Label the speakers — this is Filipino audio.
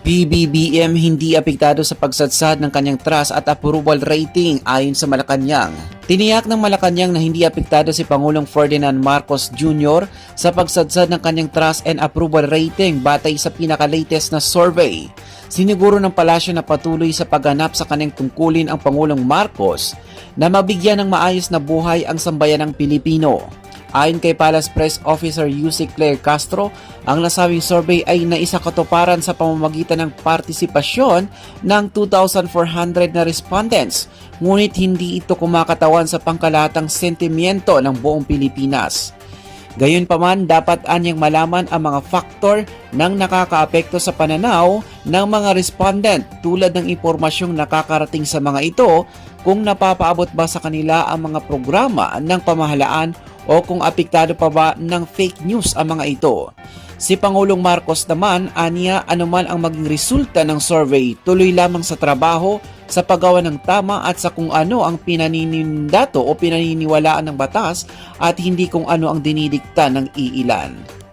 Speaker 1: PBBM hindi apektado sa pagsadsad ng kanyang trust at approval rating ayon sa Malacanang. Tiniyak ng Malacanang na hindi apektado si Pangulong Ferdinand Marcos Jr. sa pagsadsad ng kanyang trust and approval rating batay sa pinaka-latest na survey. Siniguro ng palasyo na patuloy sa pagganap sa kanyang tungkulin ang Pangulong Marcos na mabigyan ng maayos na buhay ang sambayanang Pilipino. Ayon kay Palace Press Officer Yussi Claire Castro, ang nasabing survey ay naisakatuparan sa pamamagitan ng partisipasyon ng 2,400 na respondents, ngunit hindi ito kumakatawan sa pangkalahatang sentimiento ng buong Pilipinas. Gayunpaman, dapat anyang malaman ang mga faktor ng nakakaapekto sa pananaw ng mga respondent tulad ng impormasyong nakakarating sa mga ito, kung napapaabot ba sa kanila ang mga programa ng pamahalaan o kung apektado pa ba ng fake news ang mga ito. Si Pangulong Marcos naman, aniya, anuman ang maging resulta ng survey, tuloy lamang sa trabaho, sa paggawa ng tama at sa kung ano ang pinaninindato o pinaniniwalaan ng batas at hindi kung ano ang dinidikta ng iilan.